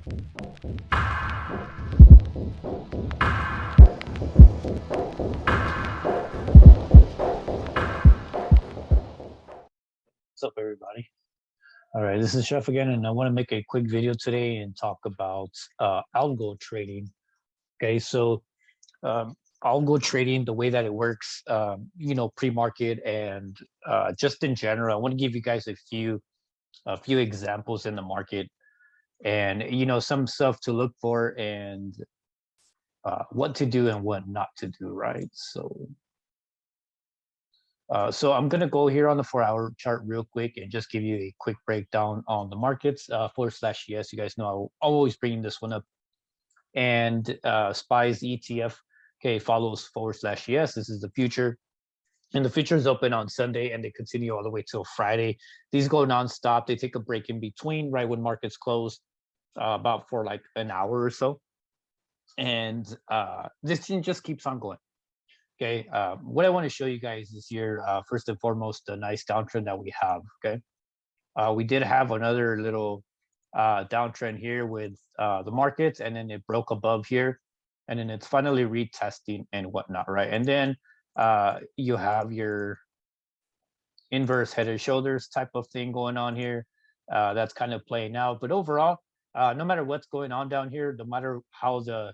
What's up, everybody? All right, this is Chef again, and I want to make a quick video today and talk about algo trading. Okay, so um, algo trading, the way that it works, pre-market and just in general, I want to give you guys a few examples in the market, and some stuff to look for, and what to do and what not to do. Right, so I'm going to go here on the 4-hour chart real quick and just give you a quick breakdown on the markets, /yes. You guys know I'm always bringing this one up. And SPY's ETF, okay, follows /yes. This is the future. And the future is open on Sunday and they continue all the way till Friday. These go nonstop. They take a break in between, right when markets close, about for like an hour or so. And this thing just keeps on going. Okay, what I want to show you guys is here, first and foremost, the nice downtrend that we have. Okay, we did have another little downtrend here with the markets, and then it broke above here, and then it's finally retesting and whatnot, right? And then you have your inverse head and shoulders type of thing going on here. That's kind of playing out, but overall, no matter what's going on down here, no matter how the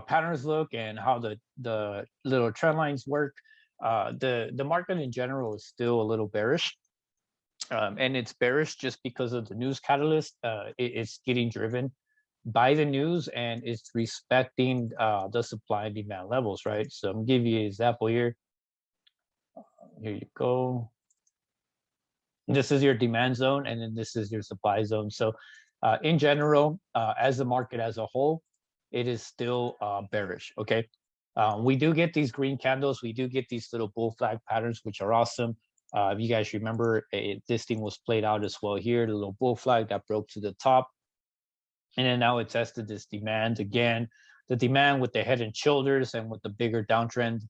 patterns look and how the little trend lines work, the market in general is still a little bearish, and it's bearish just because of the news catalyst. It's getting driven by the news and it's respecting the supply and demand levels, right? So I'm gonna give you an example here. Here you go. This is your demand zone, and then this is your supply zone. So in general, as the market as a whole, it is still bearish. Okay, we do get these green candles, we do get these little bull flag patterns, which are awesome. If you guys remember, this thing was played out as well here, the little bull flag that broke to the top, and then now it tested this demand again, the demand with the head and shoulders and with the bigger downtrend.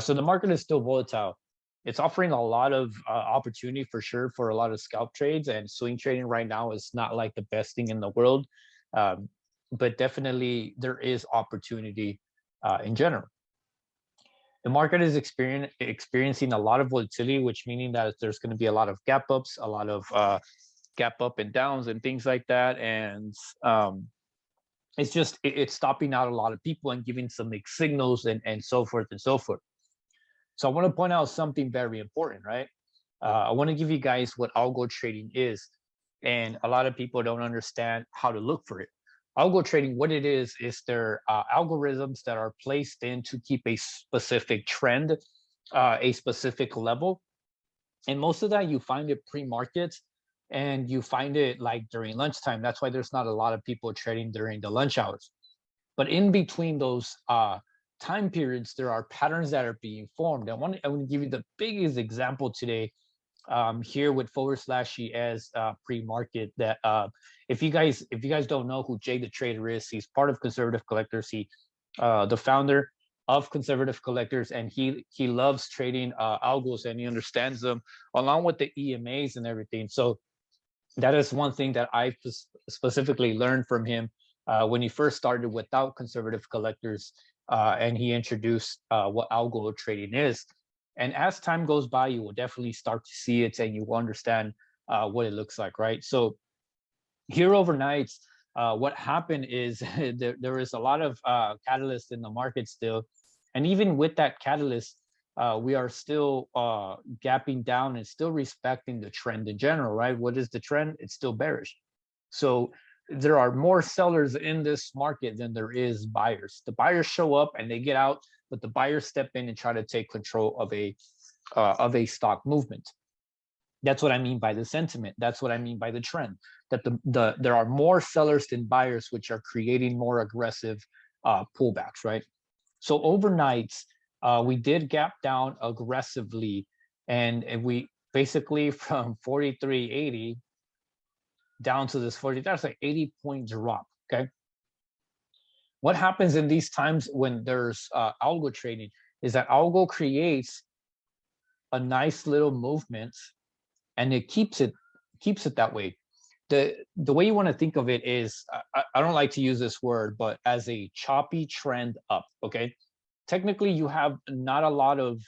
So the market is still volatile. It's offering a lot of opportunity for sure for a lot of scalp trades, and swing trading right now is not like the best thing in the world. Um, but definitely there is opportunity in general. The market is experiencing a lot of volatility, which meaning that there's going to be a lot of gap ups, a lot of gap up and downs and things like that. And it's stopping out a lot of people and giving some mixed signals and so forth and so forth. So I want to point out something very important, right? I want to give you guys what algo trading is, and a lot of people don't understand how to look for it. Algo trading, what it is there algorithms that are placed in to keep a specific trend, a specific level. And most of that you find it pre-market, and you find it like during lunchtime. That's why there's not a lot of people trading during the lunch hours. But in between those time periods, there are patterns that are being formed. I want to give you the biggest example today, here with /ES pre-market. That if you guys don't know who Jay the Trader is, he's part of Conservative Collectors. He the founder of Conservative Collectors, and he loves trading algos, and he understands them along with the EMAs and everything. So that is one thing that I specifically learned from him when he first started without Conservative Collectors, and he introduced what algo trading is. And as time goes by, you will definitely start to see it, and you will understand what it looks like, right? So here overnight, what happened is there is a lot of catalyst in the market still. And even with that catalyst, we are still gapping down and still respecting the trend in general, right? What is the trend? It's still bearish. So there are more sellers in this market than there is buyers. The buyers show up and they get out, but the buyers step in and try to take control of a stock movement. That's what I mean by the sentiment. That's what I mean by the trend. That there are more sellers than buyers, which are creating more aggressive pullbacks, right? So overnight, we did gap down aggressively, and we basically from 43.80 down to this 40, that's like 80-point drop. Okay, what happens in these times when there's algo trading is that algo creates a nice little movement, and it keeps it that way. the way you want to think of it is, I don't like to use this word, but as a choppy trend up. Okay, technically you have not a lot of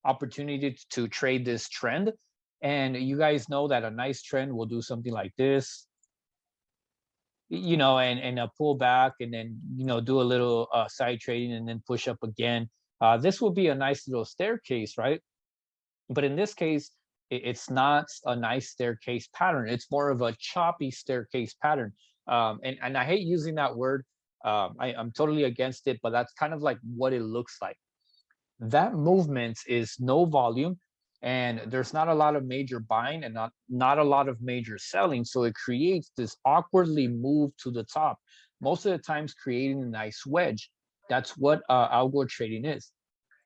opportunity to trade this trend, and you guys know that a nice trend will do something like this, and a pull back, and then do a little side trading and then push up again. This will be a nice little staircase, right? But in this case, it's not a nice staircase pattern. It's more of a choppy staircase pattern. And I hate using that word. I'm totally against it, but that's kind of like what it looks like. That movement is no volume, and there's not a lot of major buying and not a lot of major selling. So it creates this awkwardly move to the top, most of the times creating a nice wedge. That's what algo trading is.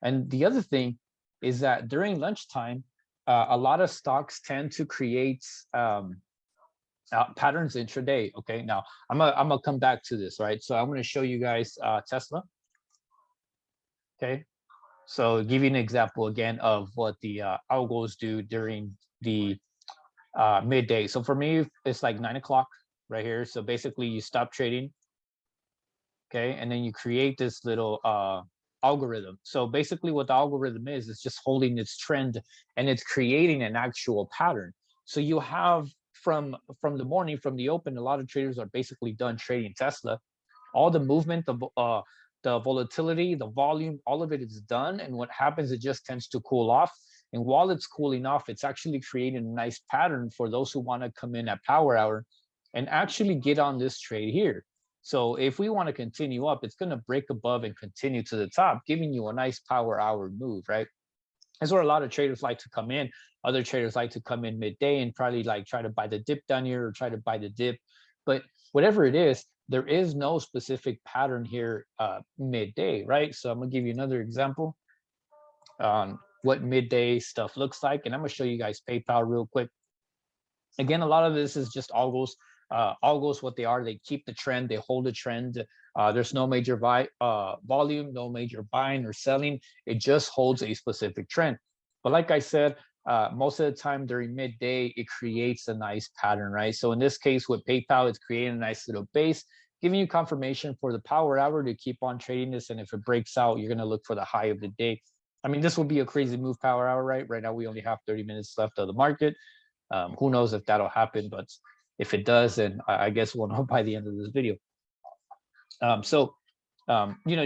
And the other thing is that during lunchtime, a lot of stocks tend to create patterns intraday. Okay, now I'm gonna come back to this, right? So I'm gonna show you guys Tesla. Okay, so give you an example again of what the algos do during the midday. So for me, it's like 9 o'clock right here. So basically, you stop trading, okay, and then you create this little algorithm. So basically what the algorithm is just holding its trend, and it's creating an actual pattern. So you have from the morning, from the open, a lot of traders are basically done trading Tesla. All the movement, the volatility, the volume, all of it is done. And what happens, it just tends to cool off. And while it's cooling off, it's actually creating a nice pattern for those who want to come in at power hour and actually get on this trade here. So if we want to continue up, it's going to break above and continue to the top, giving you a nice power hour move, right? That's where a lot of traders like to come in. Other traders like to come in midday and probably like try to buy the dip down here or try to buy the dip. But whatever it is, there is no specific pattern here midday, right? So I'm gonna give you another example on what midday stuff looks like, and I'm gonna show you guys PayPal real quick. Again, a lot of this is just algos. Algos, what they are, they keep the trend, they hold the trend. There's no major volume, no major buying or selling. It just holds a specific trend. But like I said, most of the time during midday, it creates a nice pattern, right? So in this case with PayPal, it's creating a nice little base, giving you confirmation for the power hour to keep on trading this. And if it breaks out, you're going to look for the high of the day. I mean, this will be a crazy move power hour, right? Right now, we only have 30 minutes left of the market. Who knows if that'll happen, but if it does, then I guess we'll know by the end of this video.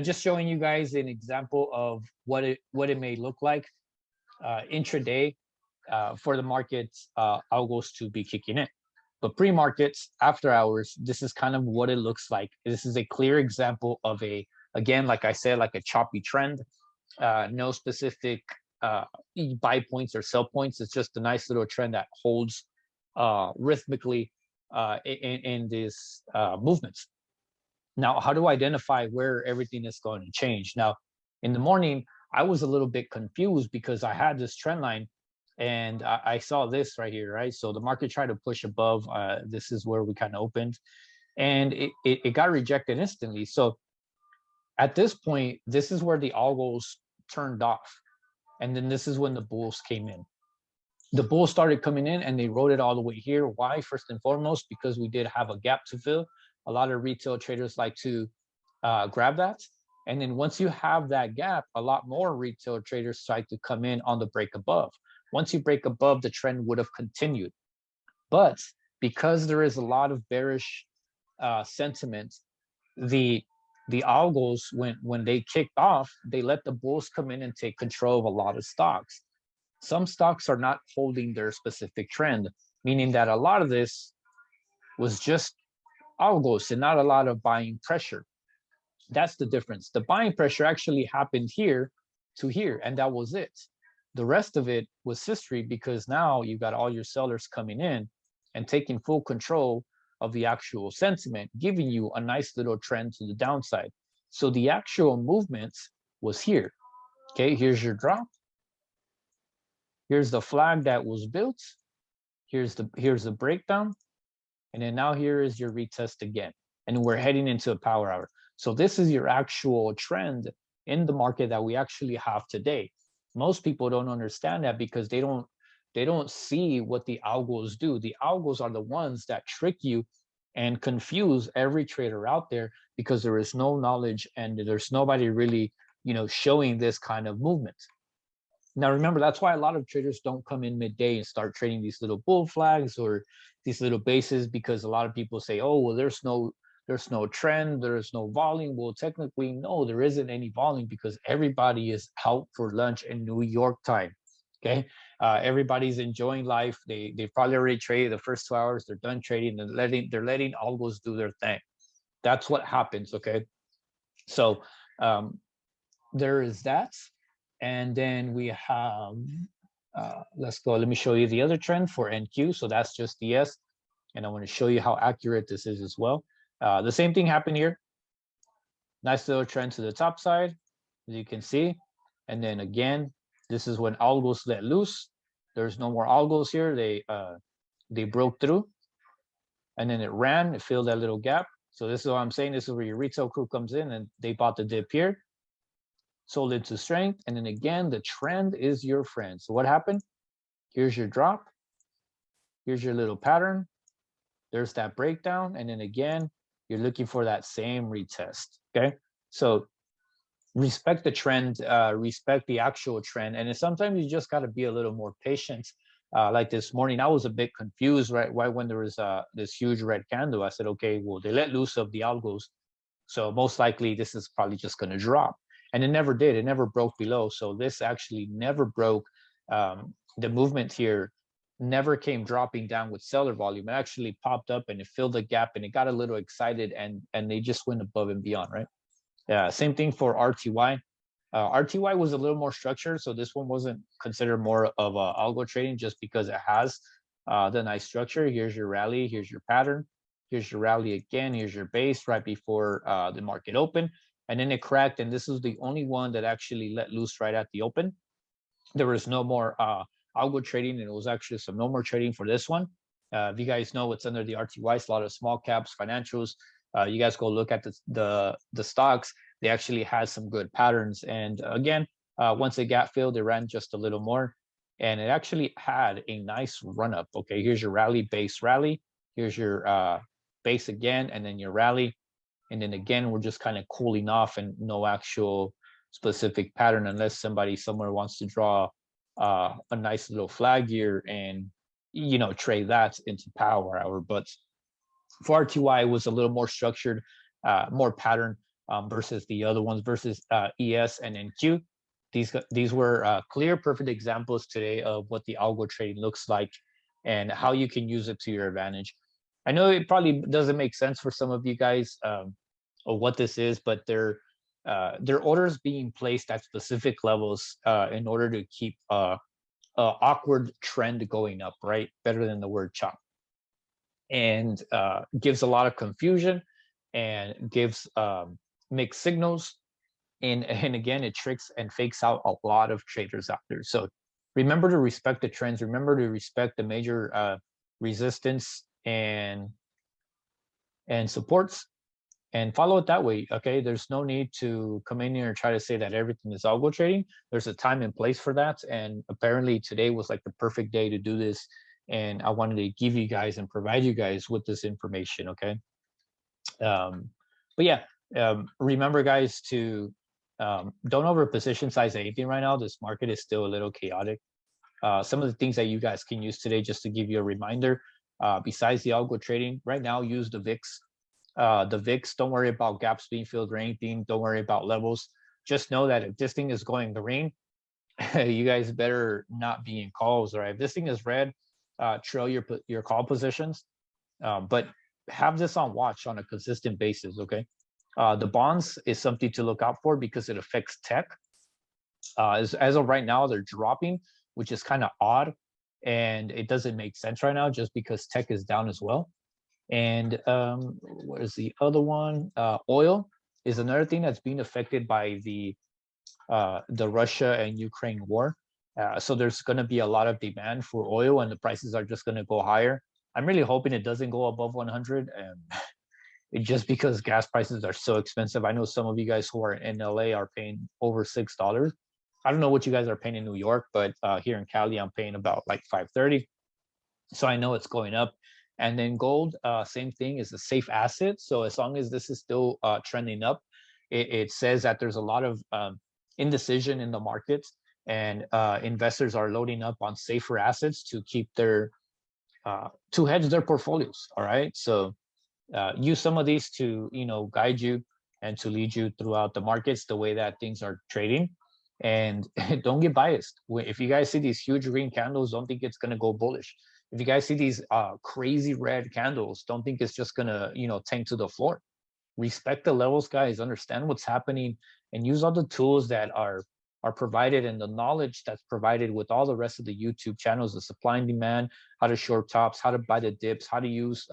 Just showing you guys an example of what it may look like intraday for the markets algos to be kicking in. But pre-markets, after hours, this is kind of what it looks like. This is a clear example of again, like I said, like a choppy trend. No specific buy points or sell points. It's just a nice little trend that holds rhythmically in these movements. Now, how do I identify where everything is going to change? Now, in the morning, I was a little bit confused because I had this trend line and I saw this right here, right? So the market tried to push above. This is where we kind of opened, and it got rejected instantly. So at this point, this is where the algos turned off. And then this is when the bulls came in. The bulls started coming in and they rode it all the way here. Why? First and foremost, because we did have a gap to fill. A lot of retail traders like to grab that. And then once you have that gap, a lot more retail traders try to come in on the break above. Once you break above, the trend would have continued. But because there is a lot of bearish sentiment, the algos, when they kicked off, they let the bulls come in and take control of a lot of stocks. Some stocks are not holding their specific trend, meaning that a lot of this was just algos and not a lot of buying pressure. That's the difference. The buying pressure actually happened here to here, and that was it. The rest of it was history, because now you've got all your sellers coming in and taking full control of the actual sentiment, giving you a nice little trend to the downside. So the actual movement was here. Okay, here's your drop. Here's the flag that was built. Here's the breakdown. And then now here is your retest again. And we're heading into a power hour. So this is your actual trend in the market that we actually have today. Most people don't understand that because they don't they don't see what the algos do. The algos are the ones that trick you and confuse every trader out there, because there is no knowledge and there's nobody really, showing this kind of movement. Now, remember, that's why a lot of traders don't come in midday and start trading these little bull flags or these little bases, because a lot of people say, oh, well, there's no trend, there's no volume. Well, technically, no, there isn't any volume, because everybody is out for lunch in New York time. Okay. Everybody's enjoying life. They've probably already traded the first 2 hours. They're done trading, and they're letting algos do their thing. That's what happens. Okay. So there is that. And then we have, let's go, let me show you the other trend for NQ. So that's just DS. And I want to show you how accurate this is as well. The same thing happened here. Nice little trend to the top side, as you can see. And then again, this is when algos let loose. There's no more algos here. They broke through. And then it ran, it filled that little gap. So this is what I'm saying. This is where your retail crew comes in, and they bought the dip here, sold into strength, and then again, the trend is your friend. So what happened? Here's your drop. Here's your little pattern. There's that breakdown. And then again, you're looking for that same retest. Okay. So respect the trend, respect the actual trend. And sometimes you just got to be a little more patient. Like this morning, I was a bit confused, right? Why, when there was this huge red candle, I said, okay, well, they let loose of the algos. So most likely this is probably just going to drop. And it never did. It never broke below. So this actually never broke. The movement here never came dropping down with seller volume. It actually popped up and it filled the gap, and it got a little excited, and they just went above and beyond, right? Yeah, same thing for RTY. RTY was a little more structured, so this one wasn't considered more of algo trading, just because it has the nice structure. Here's your rally, here's your pattern, here's your rally again, here's your base right before the market open, and then it cracked, and this is the only one that actually let loose right at the open. There was no more algo trading, and it was actually some no more trading for this one. If you guys know what's under the RTYs, a lot of small caps, financials. You guys go look at the stocks. They actually had some good patterns, and again, once it got filled, it ran just a little more, and it actually had a nice run up. Okay, here's your rally, base rally. Here's your base again, and then your rally, and then again, we're just kind of cooling off, and no actual specific pattern, unless somebody somewhere wants to draw a nice little flag here and trade that into power hour. But for RTY, it was a little more structured, more pattern, versus the other ones, versus ES and NQ. These were clear, perfect examples today of what the algo trading looks like and how you can use it to your advantage. I know it probably doesn't make sense for some of you guys or what this is, but they're orders being placed at specific levels in order to keep a awkward trend going up, right? Better than the word chop. And gives a lot of confusion and gives mixed signals. And again, it tricks and fakes out a lot of traders out there. So remember to respect the trends. Remember to respect the major resistance and supports, and follow it that way. Okay, there's no need to come in here and try to say that everything is algo trading. There's a time and place for that, and apparently today was like the perfect day to do this, and I wanted to give you guys and provide you guys with this information. Okay, but yeah, remember guys to don't over position size anything right now. This market is still a little chaotic. Some of the things that you guys can use today, just to give you a reminder, besides the algo trading, right now use the VIX. The VIX, don't worry about gaps being filled or anything. Don't worry about levels. Just know that if this thing is going green, you guys better not be in calls. Right? If this thing is red, trail your call positions, but have this on watch on a consistent basis. Okay, the bonds is something to look out for because it affects tech. As of right now, they're dropping, which is kind of odd, and it doesn't make sense right now just because tech is down as well. And what is the other one? Oil is another thing that's being affected by the Russia and Ukraine war. So there's going to be a lot of demand for oil, and the prices are just going to go higher. I'm really hoping it doesn't go above 100, just because gas prices are so expensive. I know some of you guys who are in LA are paying over $6. I don't know what you guys are paying in New York, but here in Cali, I'm paying about like 530. So I know it's going up. And then gold, same thing, is a safe asset. So as long as this is still trending up, it says that there's a lot of indecision in the markets, and investors are loading up on safer assets to keep their to hedge their portfolios. All right, so use some of these to guide you and to lead you throughout the markets the way that things are trading. And don't get biased. If you guys see these huge green candles, don't think it's going to go bullish. If you guys see these crazy red candles, don't think it's just going to tank to the floor. Respect the levels, guys. Understand what's happening, and use all the tools that are provided, and the knowledge that's provided with all the rest of the YouTube channels, the supply and demand, how to short tops, how to buy the dips, how to use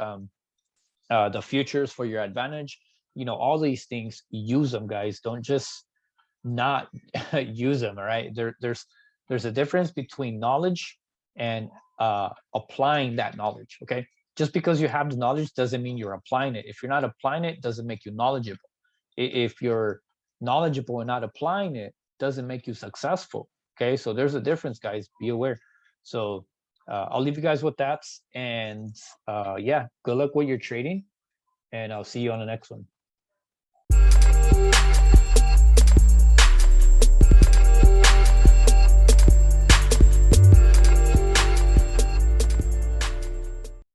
the futures for your advantage. All these things, use them, guys. Don't just not use them. All right, there's a difference between knowledge and applying that knowledge. Okay, just because you have the knowledge doesn't mean you're applying it. If you're not applying it, doesn't make you knowledgeable. If you're knowledgeable and not applying it, doesn't make you successful. Okay, so there's a difference, guys. Be aware. So I'll leave you guys with that, and yeah, good luck with your trading, and I'll see you on the next one.